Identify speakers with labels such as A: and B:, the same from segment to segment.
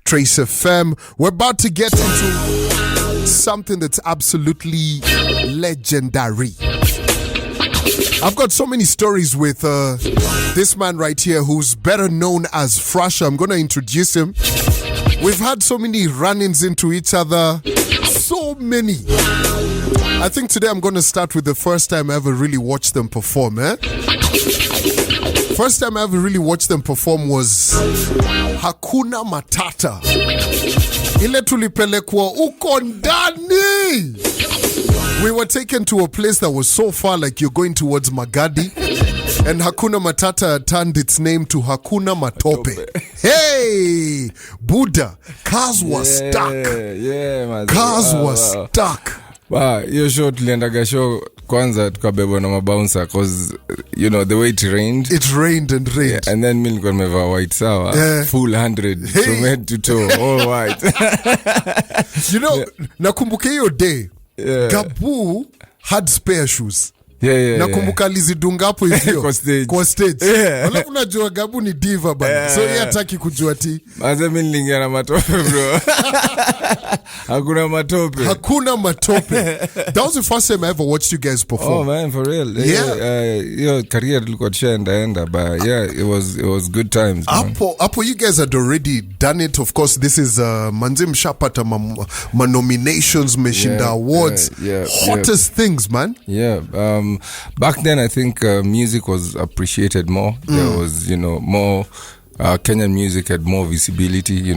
A: Trace FM. We're about to get into something that's absolutely legendary. I've got so many stories with this man right here who's better known as Frasha. I'm going to introduce him. We've had so many run-ins into each other. So many. I think today I'm going to start with the first time I ever really watched them perform. First time I ever really watched them perform was Hakuna Matata. Ile tulipelekwa uko ndani. We were taken to a place that was so far, like you're going towards Magadi. And Hakuna Matata turned its name to Hakuna Matope. Hey, Buddha, cars were stuck. Cars were stuck.
B: Wow, hiyo show tuliendaga show kwanza tukabebwa na mabouncer cause you know the way it rained.
A: It rained and rained.
B: Yeah, and then mimi nilikuwa nimevaa white sawa, full 100 from head to toe, all white.
A: You know, nakumbuka hiyo day. Gabu had spare shoes. Nakumbuka alizidunga hapo hivyo kwa stage. Alafu najua Gabu ni diva bana. So yeye hataki kujua ti.
B: Maze mimi nilingia na matope bro. Hakuna matope. That was the first time I ever watched you guys perform. Oh man, for real. Your career ilikuwa tushaenda but yeah, it was good times.
A: Apo you guys had already done it. Of course, this is Manzim Shapata ma nominations, meshinda awards. Hottest things, man.
B: Yeah. Back then, I think music was appreciated more. There was, more Kenyan music had more visibility,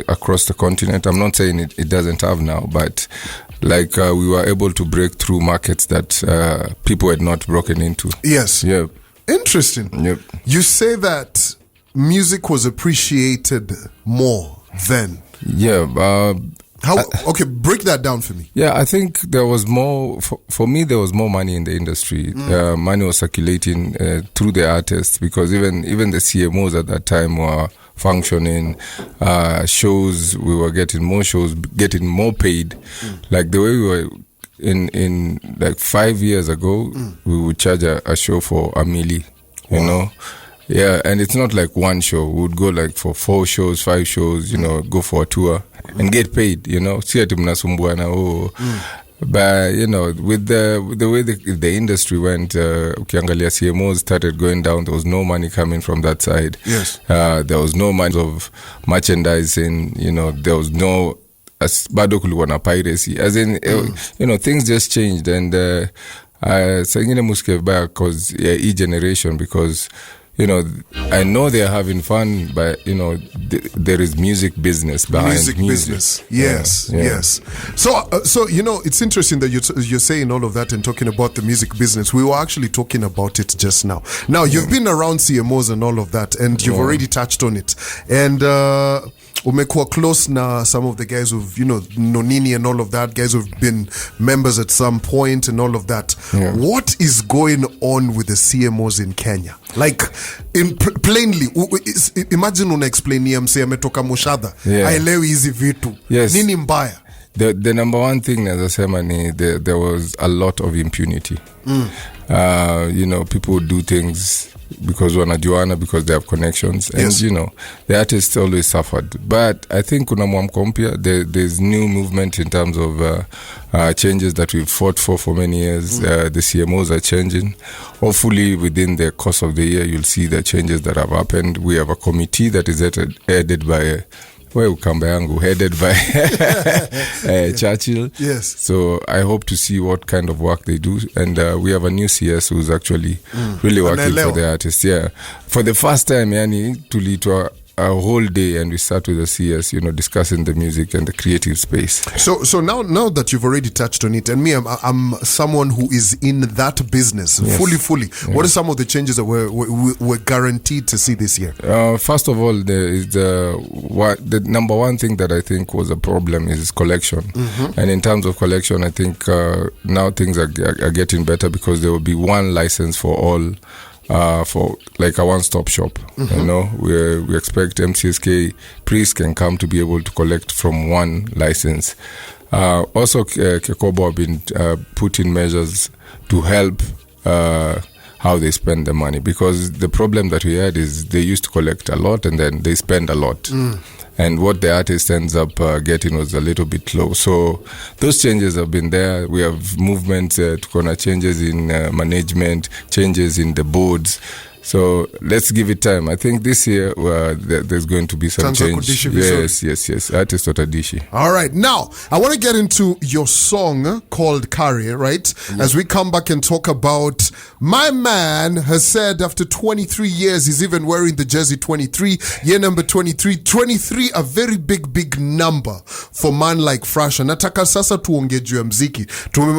B: across the continent. I'm not saying it doesn't have now, but like we were able to break through markets that people had not broken into.
A: Yes.
B: Yep.
A: Interesting.
B: Yep.
A: You say that music was appreciated more then.
B: Yeah.
A: Okay, break that down for me.
B: Yeah, I think there was more, for me, there was more money in the industry. Money was circulating through the artists because even the CMOs at that time were functioning. Shows, we were getting more shows, getting more paid. Like the way we were in like 5 years ago, we would charge a show for $1 million, you know? Yeah, and it's not like one show. We would go like for 4 shows, 5 shows, go for a tour and get paid, Si ati mnasumbuana But, with the way the industry went, ukiangalia CMOs started going down, there was no money coming from that side.
A: Yes.
B: There was no money of merchandising, there was no bado kulikuwa na piracy. As in, things just changed and sangine muske back cause generation because I know they're having fun, but there is music business behind music.
A: Yes. So it's interesting that you're saying all of that and talking about the music business. We were actually talking about it just now. Now you've been around CMOs and all of that, and you've already touched on it. And umekuwa close na some of the guys who've Nonini and all of that, guys who've been members at some point and all of that. What is going on with the CMOs in Kenya? Like plainly, imagine unaexplainia mse ametoka Mushadha aelewi hizi vitu. Nini mbaya?
B: The number one thing as I said, there was a lot of impunity. People would do things because wanajuana, because they have connections, and the artists always suffered. But I think kuna mwamko mpya, there's new movement in terms of changes that we've fought for many years. The CMOs are changing. Hopefully within the course of the year you'll see the changes that have happened. We have a committee that is headed by headed by Churchill.
A: Yes.
B: So I hope to see what kind of work they do. And we have a new CS who's actually really working for the artists. Yeah. For the first time, tulitwa a whole day and we start with the CS, discussing the music and the creative space.
A: So now that you've already touched on it, and me, I'm someone who is in that business fully. What are some of the changes that we're guaranteed to see this year?
B: First of all, the number one thing that I think was a problem is collection. And in terms of collection, I think now things are getting better because there will be one license for all. For like a one-stop shop, we expect MCSK priests can come to be able to collect from one license. Also, Kekobo have been put in measures to help how they spend the money, because the problem that we had is they used to collect a lot and then they spend a lot. And what the artist ends up getting was a little bit low. So those changes have been there. We have movements, changes in management, changes in the boards. So let's give it time. I think this year there's going to be some change. Yes. Artist Otadishi.
A: All right. Now, I want to get into your song called Ahere, right? As we come back and talk about, my man has said after 23 years, he's even wearing the jersey 23, year number 23. 23, a very big number for man like Frasha. Nataka sasa tuongee juu ya mziki.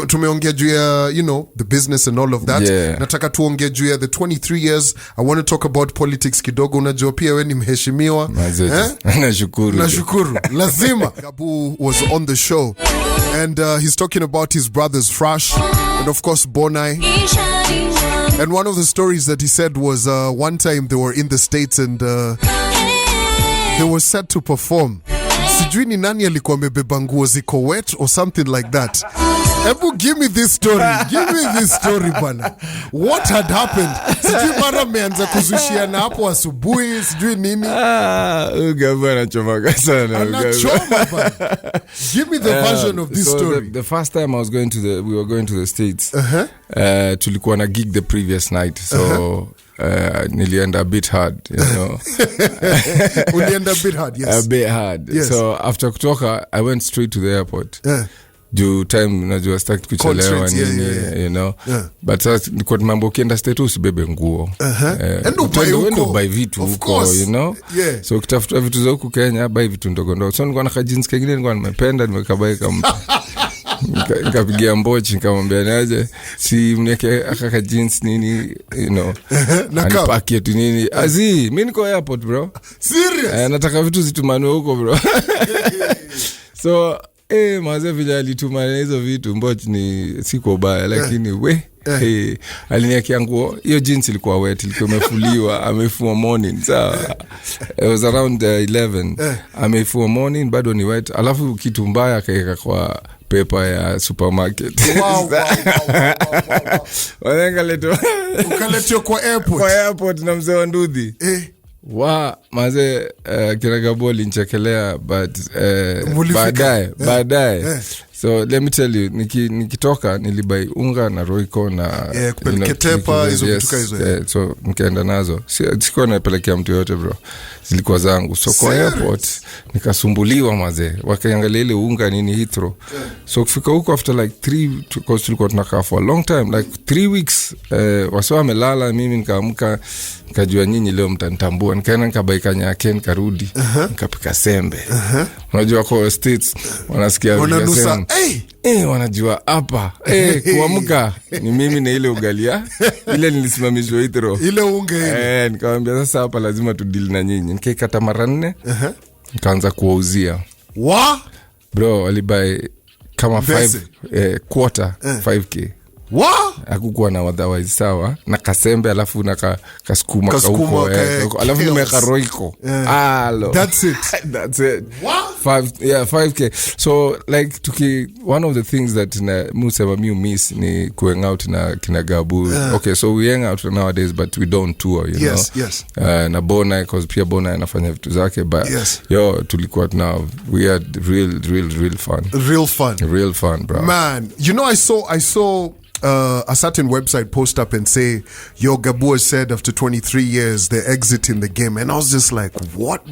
A: Tumeongea juu ya, the business and all of that.
B: Yeah.
A: Nataka tuongee juu ya the 23 years. I want to talk about politics kidogo. Unajua pia wewe ni mheshimiwa.
B: Nashukuru.
A: Lazima. Gabu was on the show and he's talking about his brothers Frasha and of course Bonai. And one of the stories that he said was one time they were in the States and they were set to perform. Sijui ni nani alikuwa amebeba nguo ziko wet or something like that. Ebu, give me this story bana. What had happened? Sijui mara meanza kuzushiana hapo asubuhi, sijui nini.
B: Ugaba anachomaka sana.
A: Anachoma bana. Give me the version of this story.
B: The first time we were going to the States. Tulikuwa na gig the previous night. So nilienda a bit hard,
A: Ulienda a bit hard, yes.
B: A bit hard. Yes. So after kutoka, I went straight to the airport. Juu time najua start kuchelewa nini, But sasa niko mambo kienda state usibebe nguo.
A: Endo
B: buy vitu huko,
A: Yeah.
B: So ukitafuta vitu za huko Kenya, buy vitu ndogo ndogo. So nilikuwa na jeans kingine nilikuwa nimependa, nimekabai kama nikapigia mbochi nikamwambia naje si mnieke aka jeans nini, anipaki tu nini. Mimi niko airport bro.
A: Serious?
B: Nataka vitu zitumane huko bro. So maze vile alitumana hizo vitu mbochi ni siko baya lakini aliniakia nguo hiyo jeans ilikuwa wet, ilikuwa imefuliwa, amefua morning. So it was around 11. Amefua morning bado ni wet, alafu kitu mbaya akaeka kwa paper ya supermarket.
A: Wow. Ukaletwa kwa airport.
B: Kwa airport na mzee wa Ndudhi. Maze kinagaboli nchekelea but baadaye. So let me tell you, nikitoka nilibai unga na roiko na
A: Kepha hizo kutoka hizo.
B: So nikaenda nazo. Sikuwa napelekea mtu yote bro. Zilikuwa zangu. So kwa airport nikasumbuliwa maze. Wakaangalia ile unga nini Heathrow. So kufika huko after like 3, because tulikuwa tunakaa for a long time, like 3 weeks, wasio wamelala, mimi nikaamka nikajua nyinyi leo mtanitambua. Nikaenda nikabai kanyake nikarudi. Nikapika sembe. Unajua kwa States wanasikia
A: wananusa
B: wanajua hapa kuamka ni mimi na ile ugalia ile nilisimamishwa Heathrow
A: ile unga ile.
B: Nikamwambia sasa hapa lazima tudili na nyinyi. Nikaikata mara 4. Nikaanza kuwauzia. Bro walibai kama 5 quarter 5k. Hakukuwa na otherwise sawa na kasembe alafu na kasukuma huko alafu nimeka roiko.
A: That's it.
B: 5k. So like one of the things that Musema miss ni going out na kinagabu. Okay, so we hang out nowadays but we don't tour,
A: yes.
B: Na Bona because pia Bona anafanya vitu zake but tulikuwa we had real fun bro.
A: Man, I saw a certain website post up and say, yo, Gabu said after 23 years they're exiting the game, and I was just like, what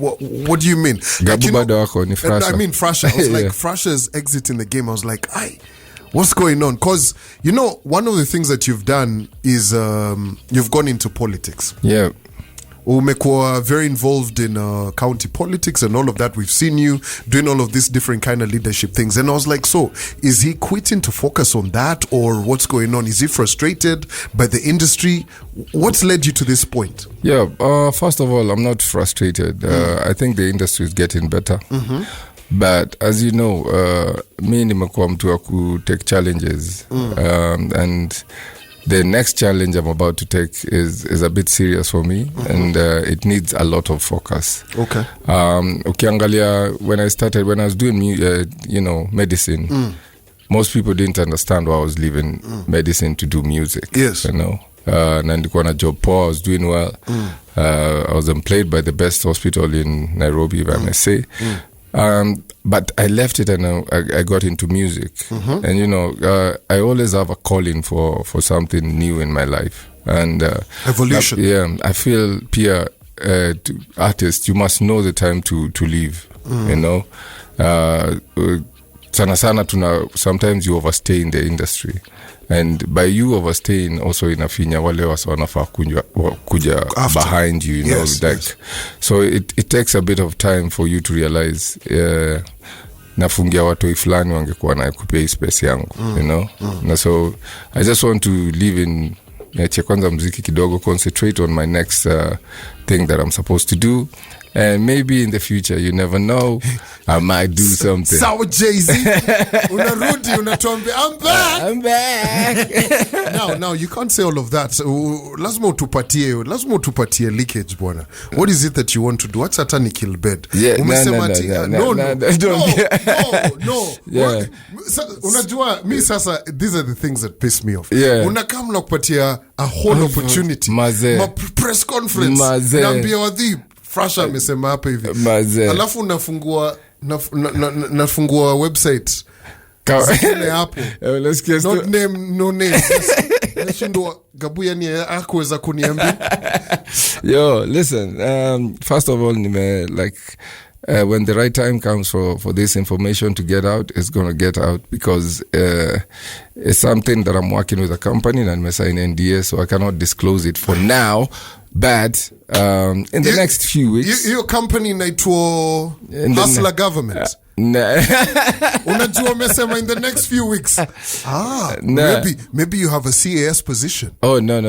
A: do you mean?
B: Gabu bado wako ni Frasha.
A: I mean Frasha. I was like, Frasha's exiting the game. I was like, what's going on? Because one of the things that you've done is you've gone into politics.
B: Yeah.
A: Umekuwa very involved in county politics and all of that. We've seen you doing all of these different kind of leadership things, and I was like, so is he quitting to focus on that, or what's going on? Is he frustrated by the industry? What's led you to this point?
B: Yeah, first of all, I'm not frustrated. I think the industry is getting better. But as you know, me nimekuwa mtu wa ku take challenges, and the next challenge I'm about to take is a bit serious for me, and it needs a lot of focus.
A: Okay.
B: Ukiangalia, when I was doing medicine, most people didn't understand why I was leaving medicine to do music.
A: Yes.
B: na nilikuwa na job poa, I was doing well. I was employed by the best hospital in Nairobi, if I may say. But I left it and I got into music. And you know, I always have a calling for something new in my life. And
A: evolution.
B: I feel peer artists, you must know the time to leave. You know, sometimes you overstay in the industry. And by you overstaying, also inafinya wale wasa wanafaa kuja behind you, you know, like. So it takes a bit of time for you to realize nafungia watu fulani wangekuwa na kupea space yangu, you know. Na so I just want to live in kwanza muziki kidogo, concentrate on my next thing that I'm supposed to do. And maybe in the future, you never know, I might do something.
A: Sawa Jay-Z, unarudi unatuambia I'm back. Now you can't say all of that. Lazima utupatie leakage bwana. What is it that you want to do? What's hata ni kill bed?
B: Umesema
A: no.
B: Yeah.
A: Unajua mi sasa, these are the things that piss me off.
B: Yeah.
A: Unakaa mnakupatia a whole opportunity. Ma press conference. Naambia wadhi Frasha amesema hapa hivi. Alafu nafungua website. Zile hapo. Not name, no name. Nashindwa Gabuya ni hakuweza kuniambia.
B: Yo, listen, first of all, when the right time comes for this information to get out, it's going to get out because it's something that I'm working with a company and I sign NDA, so I cannot disclose it for now. But in the next few weeks,
A: your company inaitwa Hustler Government. Unajua umesema in the next few weeks. Maybe you have a CAS position.
B: Oh no.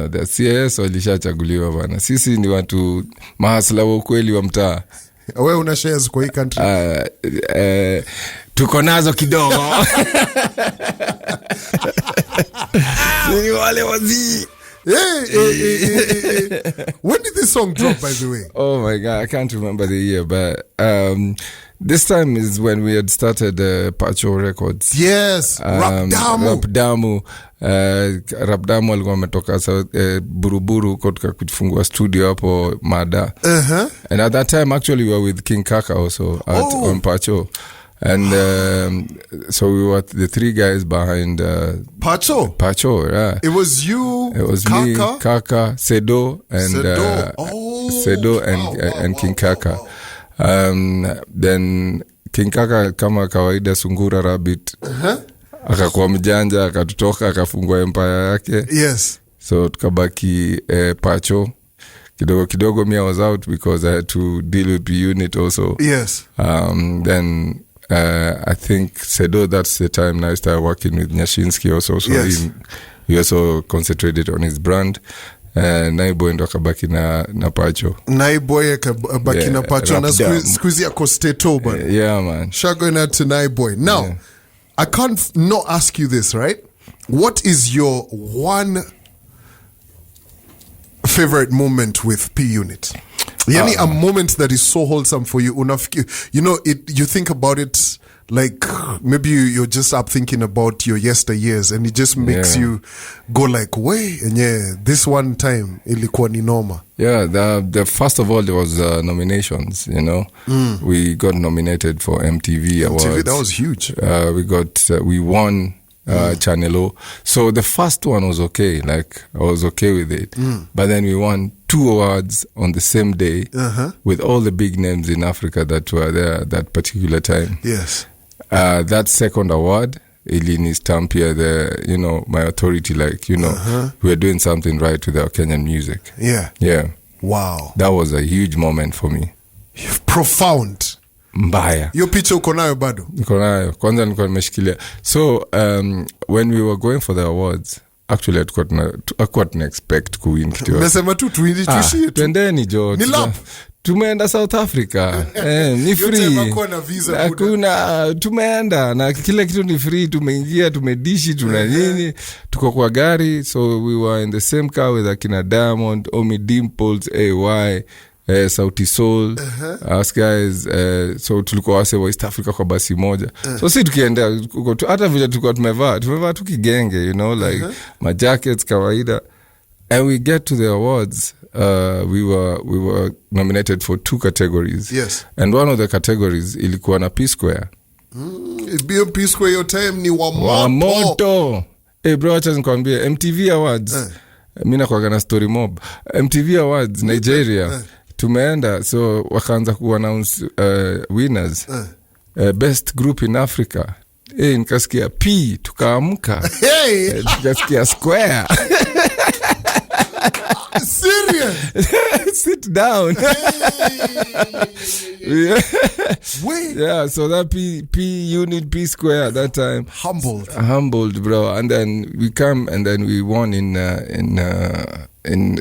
B: The CAS walishachaguliwa bana. Sisi ni watu mahasla wa ukweli wa mtaa.
A: Wewe una shares kwa hii country?
B: Tuko nazo kidogo. Ni wale wazi.
A: Hey. When did this song drop, by the way?
B: Oh my God, I can't remember the year, but this time is when we had started Pacho Records.
A: Yes,
B: Rapdamu alikuwa ametoka Buruburu kutoka kufungua studio hapo Mada. And at that time, actually, we were with King Kaka also on Pacho. And so we were the three guys behind
A: Pacho,
B: yeah.
A: It was you,
B: it was
A: Kaka,
B: me, Kaka, Sedo, and Sedo and King Kaka. Then King Kaka kama kawaida sungura rabbit. Akakuwa mjanja, akatutoka, akafungua empire yake.
A: Yes.
B: So tukabaki Pacho. Kidogo me I was out because I had to deal with P-Unit also.
A: Yes.
B: Then I think Sedo, that's the time I started working with Nyashinsky also. So he also concentrated on his brand. Naiboy ndo akabaki na Pacho.
A: Naiboy akabaki na Pacho. Na squeezy ako Steto bana.
B: Yeah, man.
A: Shago na to Naiboy. Now, I can't not ask you this, right? What is your one favorite moment with P-Unit? Yani a moment that is so wholesome for you. You know, you think about it like maybe you're just up thinking about your yesteryears and it just makes you go like, way, and this one time ilikuwa ni noma.
B: Yeah, the first of all, there was nominations, you know. We got nominated for MTV Awards.
A: That was huge.
B: We won Channel O. So the first one was okay, like I was okay with it. But then we won 2 awards on the same day with all the big names in Africa that were there at that particular time.
A: Yes.
B: That second award, Elini Stampia, my authority, like, we're doing something right with our Kenyan music. Yeah.
A: Wow.
B: That was a huge moment for me.
A: Profound.
B: Mbaya.
A: Yo picha uko nayo bado?
B: Niko nayo. Kwanza nilikuwa nimeshikilia. So, when we were going for the awards, actually hatukuwa tuna-expect kuwin kitu.
A: Umesema tu tuishie tu.
B: Twendeni jo.
A: Ni lap.
B: Tumeenda South Africa. Ni free. Hakuna tumeenda na kila kitu ni free, tumeingia, tumedishi, tuna nini, tuko kwa gari, so we were in the same car with akina Diamond, Omi Dimples, AY, Sauti Soul, us guys, so tulikuwa wase wa East Africa kwa basi moja. So si tukienda hata vile tulikuwa tumevaa tu kigenge, like my jackets kawaida. And we get to the awards. We were nominated for 2 categories.
A: Yes.
B: And one of the categories ilikuwa na P-Square.
A: P-Square your time ni wa
B: moto. Hey bro, acha nikwambie MTV Awards. Mimi nakuaga na story mob. MTV Awards Nigeria. Tumeenda, so wakaanza ku-announce winners. Best group in Africa. Nikasikia P, tukaamka. Nikasikia Square.
A: Serious?
B: Sit down.
A: Wait.
B: Yeah, so that P unit, P-Square at that time. Humbled, bro. And then we come and then we won in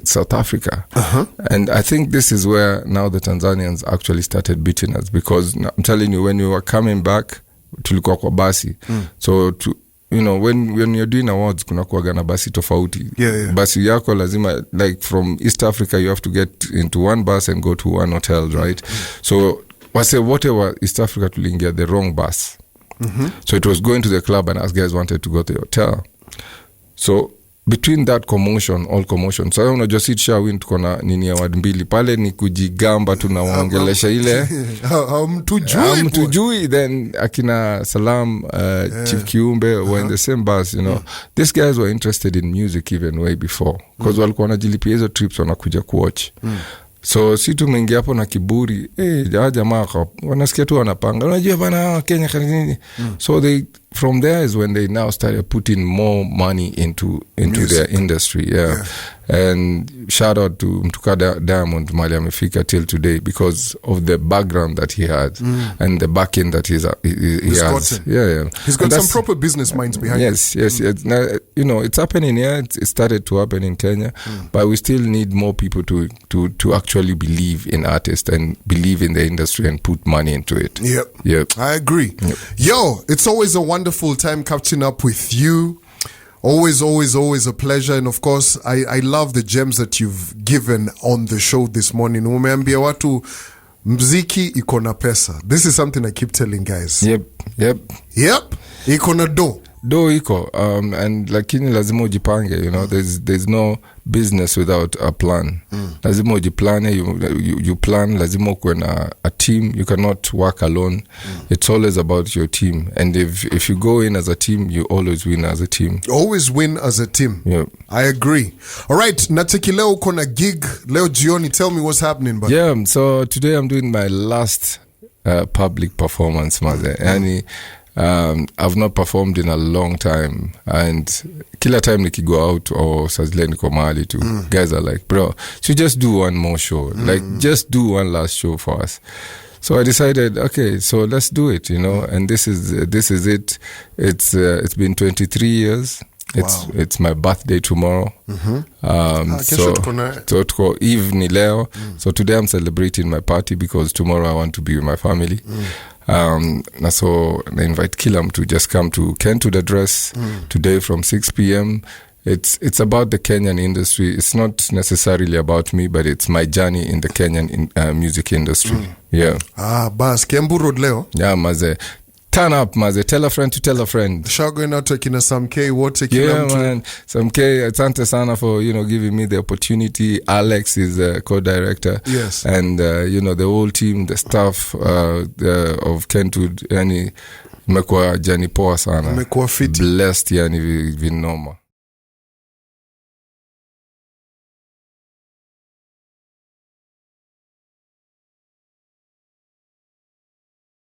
B: South Africa. And I think this is where now the Tanzanians actually started beating us, because I'm telling you, when we were coming back, tulikuwa kwa basi. So when you're doing awards, kuna kuwaga na basi tofauti. Basi yako lazima, like from East Africa, you have to get into one bus and go to one hotel, right? So whatever East Africa tuliingia the wrong bus. So it was going to the club and us guys wanted to go to the hotel. So between that all commotion. So unajua si shawin tuko na nini award 2 pale, ni kujigamba tunawaongelesha ile hamtujui. Then akina Salam, Chief Kiumbe were in the same bus, These guys were interested in music even way before, because walikuwa wanajilipia hizo trips wanakuja kuwatch. So si tumeingia hapo na kiburi, jamaa wanasikia tu wanapanga, unajua bana Kenya kanini. So from there is when they now started putting more money into their industry. And shout out to Mtuka Diamond mali amefika till today because of the background that he had and the backing that he has.
A: He's got some proper business minds behind
B: it. Yes. Now, it's happening here. It started to happen in Kenya, but we still need more people to actually believe in artists and believe in the industry and put money into it. Yep.
A: I agree. Yep. Yo, it's always a wonderful time catching up with you. Always a pleasure. And of course, I love the gems that you've given on the show this morning. Umeambia watu mziki iko na pesa. This is something I keep telling guys.
B: Yep.
A: Iko na do
B: iko and lakini lazima ujipange, there's no business without a plan. Lazima ujiplane, you plan, lazima kuwe na a team. You cannot work alone. It's always about your team, and if you go in as a team, you always win as a team.
A: Yep. I agree. All right, natiki leo uko na gig leo jioni. Tell me what's happening, buddy.
B: Yeah, so today I'm doing my last public performance, maze. I've not performed in a long time, and kila time nikigo out or sazile niko mahali tu, guys are like, bro, so just do one more show, like just do one last show for us. So I decided, okay, so let's do it, and this is it. It's been 23 years. It's my birthday tomorrow. So tuko Eve ni leo. So today I'm celebrating my party because tomorrow I want to be with my family. So I invite Kilam to just come to Ken to the Dress today from 6 p.m. It's about the Kenyan industry. It's not necessarily about me, but it's my journey in the Kenyan music industry. Yeah.
A: Bas Kembu Road leo.
B: Yeah, maze. Turn up, maze. Tell a friend to tell a friend.
A: Shago na kina Sam K, wote kila
B: mtu. Yeah, man. Sam K, asante sana for, giving me the opportunity. Alex is a co-director.
A: Yes.
B: And, the whole team, the staff of Kentud, yani, mekuwa jani poa sana.
A: Mekuwa fiti.
B: Blessed, yani, vinoma.